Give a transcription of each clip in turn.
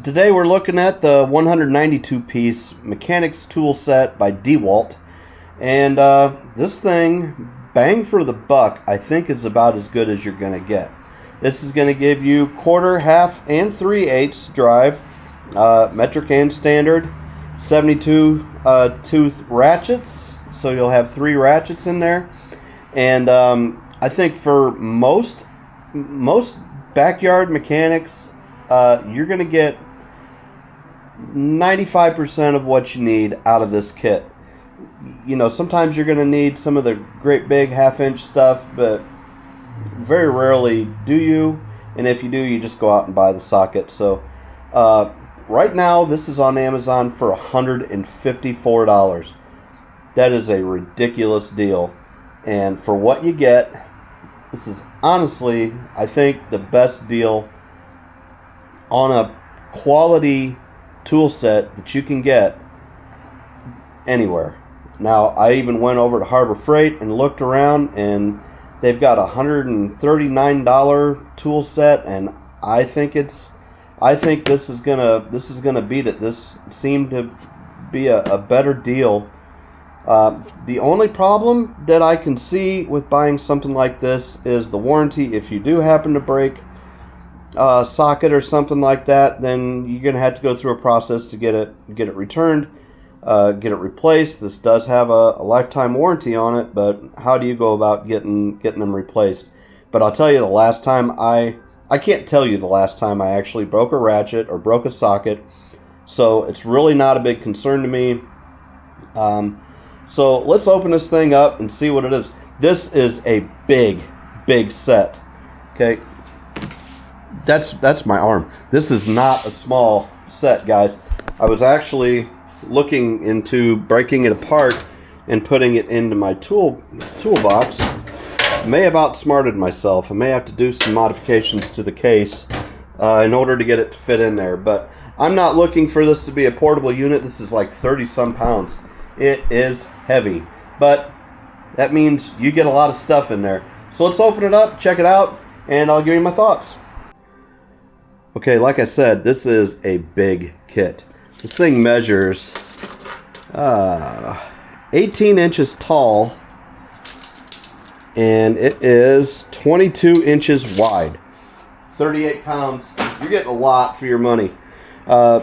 today we're looking at the 192-piece mechanics tool set by Dewalt, and this thing, bang for the buck, I think is about as good as you're going to get. This is going to give you quarter, half, and 3/8 drive, metric and standard, 72 tooth ratchets, so you'll have 3 ratchets in there, and I think for most backyard mechanics, you're going to get 95% of what you need out of this kit. You know, sometimes you're going to need some of the great big half-inch stuff, but very rarely do you. And if you do, you just go out and buy the socket. So right now, this is on Amazon for $154. That is a ridiculous deal. And for what you get, this is honestly, I think, the best deal on a quality tool set that you can get anywhere. Now, I even went over to Harbor Freight and looked around, and they've got a $139 tool set, and I think this is gonna beat it. This seemed to be a better deal. The only problem that I can see with buying something like this is the warranty. If you do happen to break a socket or something like that, then you're going to have to go through a process to get it returned, get it replaced. This does have a lifetime warranty on it, but how do you go about getting them replaced? But I'll tell you, the last time I can't tell you the last time I actually broke a ratchet or broke a socket, so it's really not a big concern to me. So let's open this thing up and see what it is. This is a big set. Okay, that's my arm. This is not a small set, guys. I was actually looking into breaking it apart and putting it into my toolbox. I may have outsmarted myself. I may have to do some modifications to the case in order to get it to fit in there. But I'm not looking for this to be a portable unit. This is like 30-some pounds. It is heavy, but that means you get a lot of stuff in there. So let's open it up, check it out, and I'll give you my thoughts. Okay, like I said, this is a big kit. This thing measures 18 inches tall, and it is 22 inches wide. 38 pounds. You're getting a lot for your money.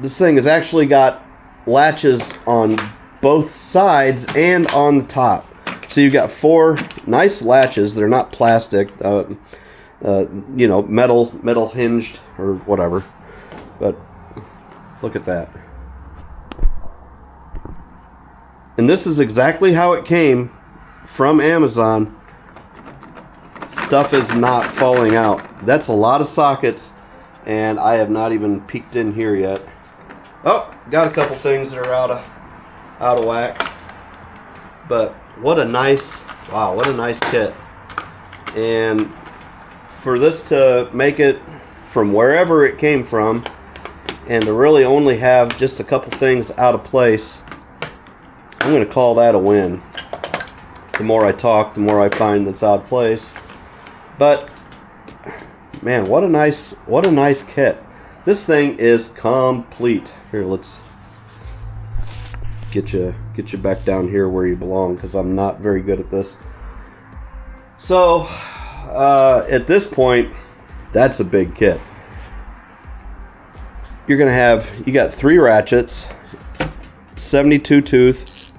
This thing has actually got latches on both sides and on the top. So you've got 4 nice latches. They're not plastic. You know, metal hinged or whatever, but look at that. And this is exactly how it came from Amazon. Stuff is not falling out. That's a lot of sockets, and I have not even peeked in here yet. Oh, got a couple things that are out of whack, but what a nice kit. And for this to make it from wherever it came from, and to really only have just a couple things out of place, I'm going to call that a win. The more I talk, the more I find that's out of place. But man, what a nice kit. This thing is complete. Here, let's get you back down here where you belong, because I'm not very good at this. So at this point, that's a big kit. You got 3 ratchets, 72 tooth,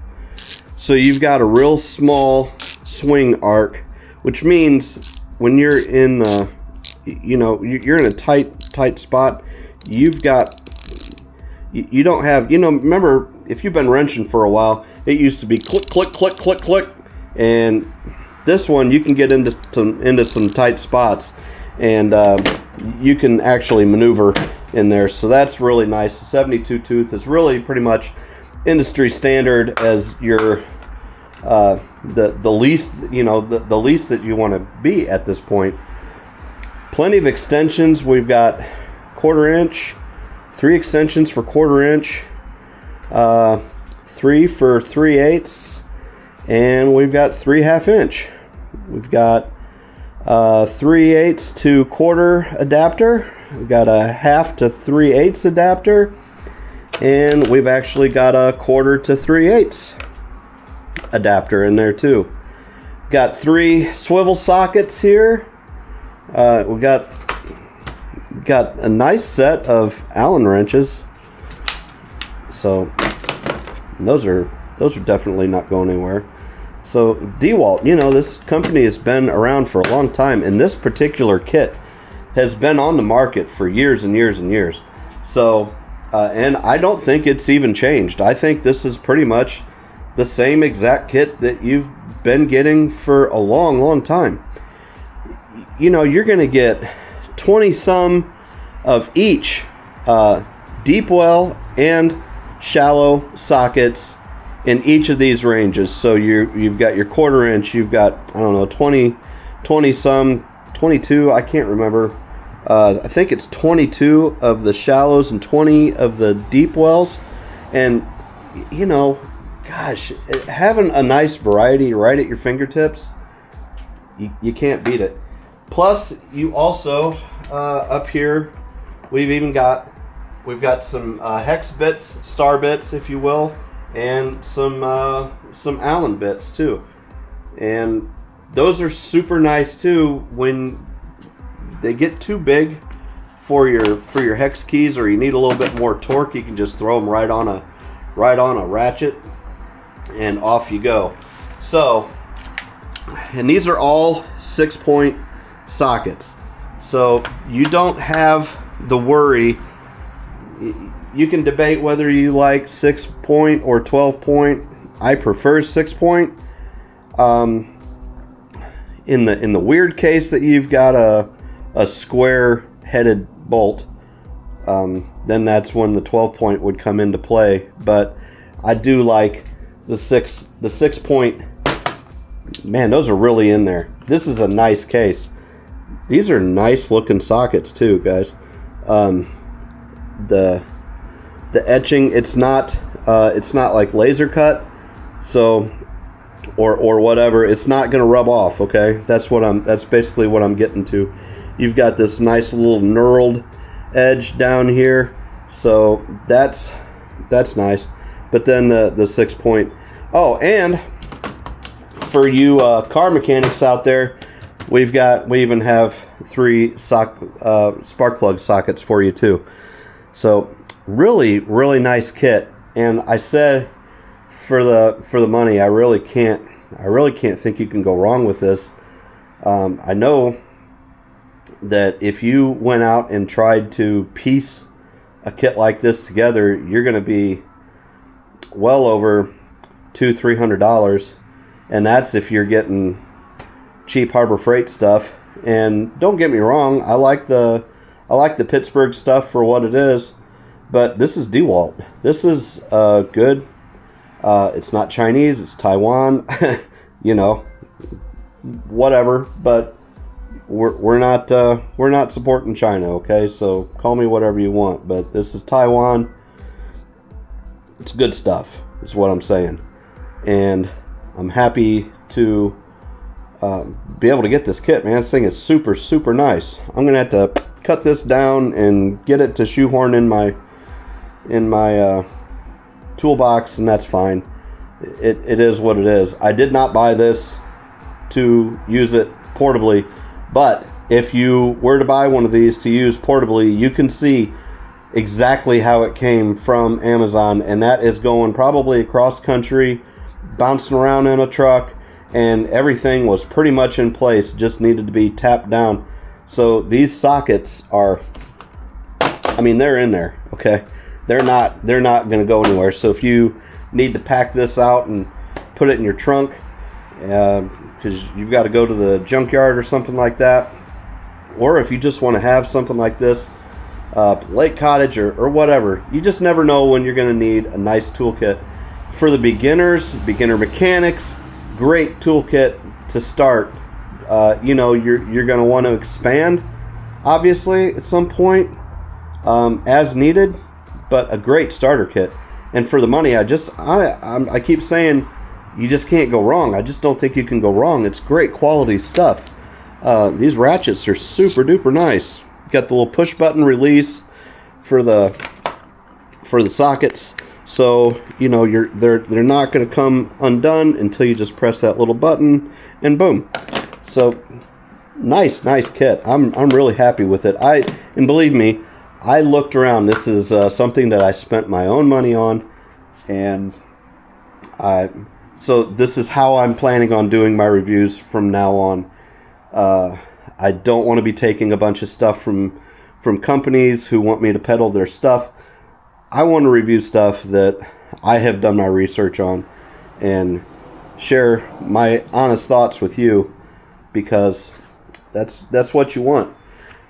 so you've got a real small swing arc, which means when you're in the, you're in a tight spot, you don't have, remember, if you've been wrenching for a while, it used to be click, click, click, click, click, and this one, you can get into some tight spots, and you can actually maneuver in there. So that's really nice. The 72 tooth is really pretty much industry standard as your the least, the least that you want to be at this point. Plenty of extensions. We've got 1/4 inch, 3 extensions for 1/4 inch, 3 for 3/8, and we've got 3 1/2 inch. We've got 3/8 to 1/4 adapter, We've got a 1/2 to 3/8 adapter, and we've actually got a 1/4 to 3/8 adapter in there too. Got 3 swivel sockets here. We got a nice set of Allen wrenches. So those are definitely not going anywhere. So Dewalt, you know, this company has been around for a long time, and this particular kit has been on the market for years and years and years. So and I don't think it's even changed. I think this is pretty much the same exact kit that you've been getting for a long time. You know, you're going to get 20 some of each deep well and shallow sockets in each of these ranges. So you've got your 1/4 inch, you've got, I don't know, 20 some, 22, I can't remember. I think it's 22 of the shallows and 20 of the deep wells. And, you know, gosh, having a nice variety right at your fingertips, you can't beat it. Plus, you also, up here, we've got some hex bits, star bits, if you will, and some Allen bits too. And those are super nice too. When they get too big for your hex keys, or you need a little bit more torque, you can just throw them right on a ratchet, and off you go. So, and these are all 6-point sockets, so you don't have the worry. You can debate whether you like 6-point or 12-point. I prefer 6-point. In the weird case that you've got a square-headed bolt, then that's when the 12-point would come into play. But I do like the 6-point. Man, those are really in there. This is a nice case. These are nice looking sockets too, guys. The etching, it's not like laser cut, so or whatever. It's not gonna rub off. Okay, that's basically what I'm getting to. You've got this nice little knurled edge down here, so that's nice. But then the 6-point. Oh, and for you car mechanics out there, we even have 3 spark plug sockets for you too. So really nice kit. And I said, for the money, I really can't think you can go wrong with this. I know that if you went out and tried to piece a kit like this together, you're going to be well over $200-300, and that's if you're getting cheap Harbor Freight stuff. And don't get me wrong, I like the Pittsburgh stuff for what it is, but this is DeWalt. This is good. It's not Chinese, it's Taiwan. You know, whatever. But we're not supporting China, okay? So call me whatever you want, but this is Taiwan. It's good stuff, is what I'm saying. And I'm happy to be able to get this kit, man. This thing is super nice. I'm gonna have to cut this down and get it to shoehorn in my toolbox, and that's fine. It is what it is. I did not buy this to use it portably, but if you were to buy one of these to use portably, you can see exactly how it came from Amazon, and that is going probably across country, bouncing around in a truck, and everything was pretty much in place, just needed to be tapped down. So these sockets are, I mean, they're in there, okay? They're not going to go anywhere. So if you need to pack this out and put it in your trunk, because you've got to go to the junkyard or something like that, or if you just want to have something like this, lake cottage or whatever, you just never know when you're going to need a nice toolkit. For the beginner mechanics, great toolkit to start. You know, you're going to want to expand, obviously, at some point, as needed, but a great starter kit. And for the money, I keep saying you just can't go wrong. I just don't think you can go wrong. It's great quality stuff. These ratchets are super duper nice. got the little push button release for the sockets, so you know they're not going to come undone until you just press that little button, and boom. So nice kit. I'm really happy with it. And believe me, I looked around. This is something that I spent my own money on, and so this is how I'm planning on doing my reviews from now on. I don't want to be taking a bunch of stuff from companies who want me to peddle their stuff. I want to review stuff that I have done my research on and share my honest thoughts with you, because that's what you want.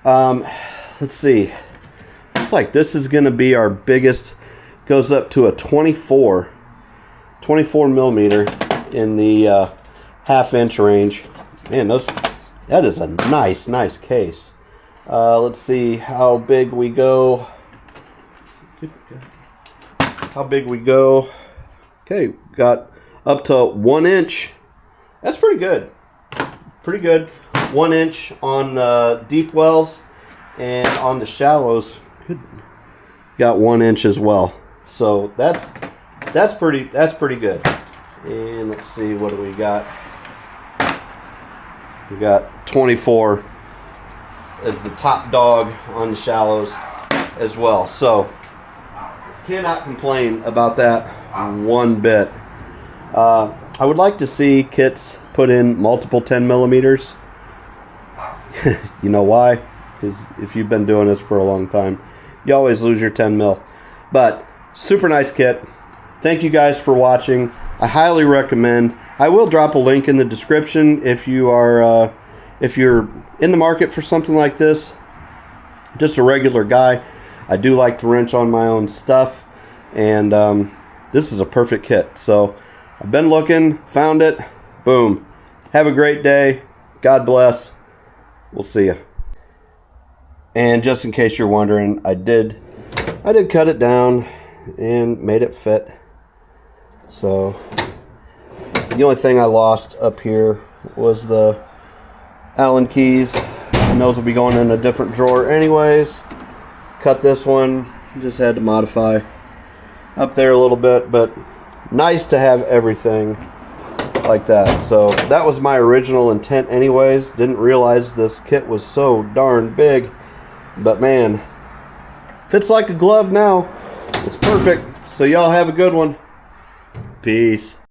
Let's see. Looks like this is going to be our biggest. Goes up to a 24 millimeter in the half-inch range. Man, that is a nice case. Let's see how big we go. Okay, got up to 1 inch. That's pretty good. 1 inch on the deep wells, and on the shallows, got 1 inch as well. So that's pretty good. And let's see, what do we got? We got 24 as the top dog on the shallows as well. So cannot complain about that one bit. I would like to see kits put in multiple 10 millimeters. You know why? Because if you've been doing this for a long time, you always lose your 10 mil. But super nice kit. Thank you guys for watching. I highly recommend. I will drop a link in the description if you are if you're in the market for something like this. Just a regular guy. I do like to wrench on my own stuff, and this is a perfect kit. So I've been looking, found it, boom. Have a great day. God bless. We'll see you. And just in case you're wondering, I did cut it down and made it fit. So the only thing I lost up here was the Allen keys. The nose will be going in a different drawer anyways. Cut this one, just had to modify up there a little bit, but nice to have everything like that. So that was my original intent anyways. Didn't realize this kit was so darn big, but man, fits like a glove now. It's perfect. So y'all have a good one. Peace.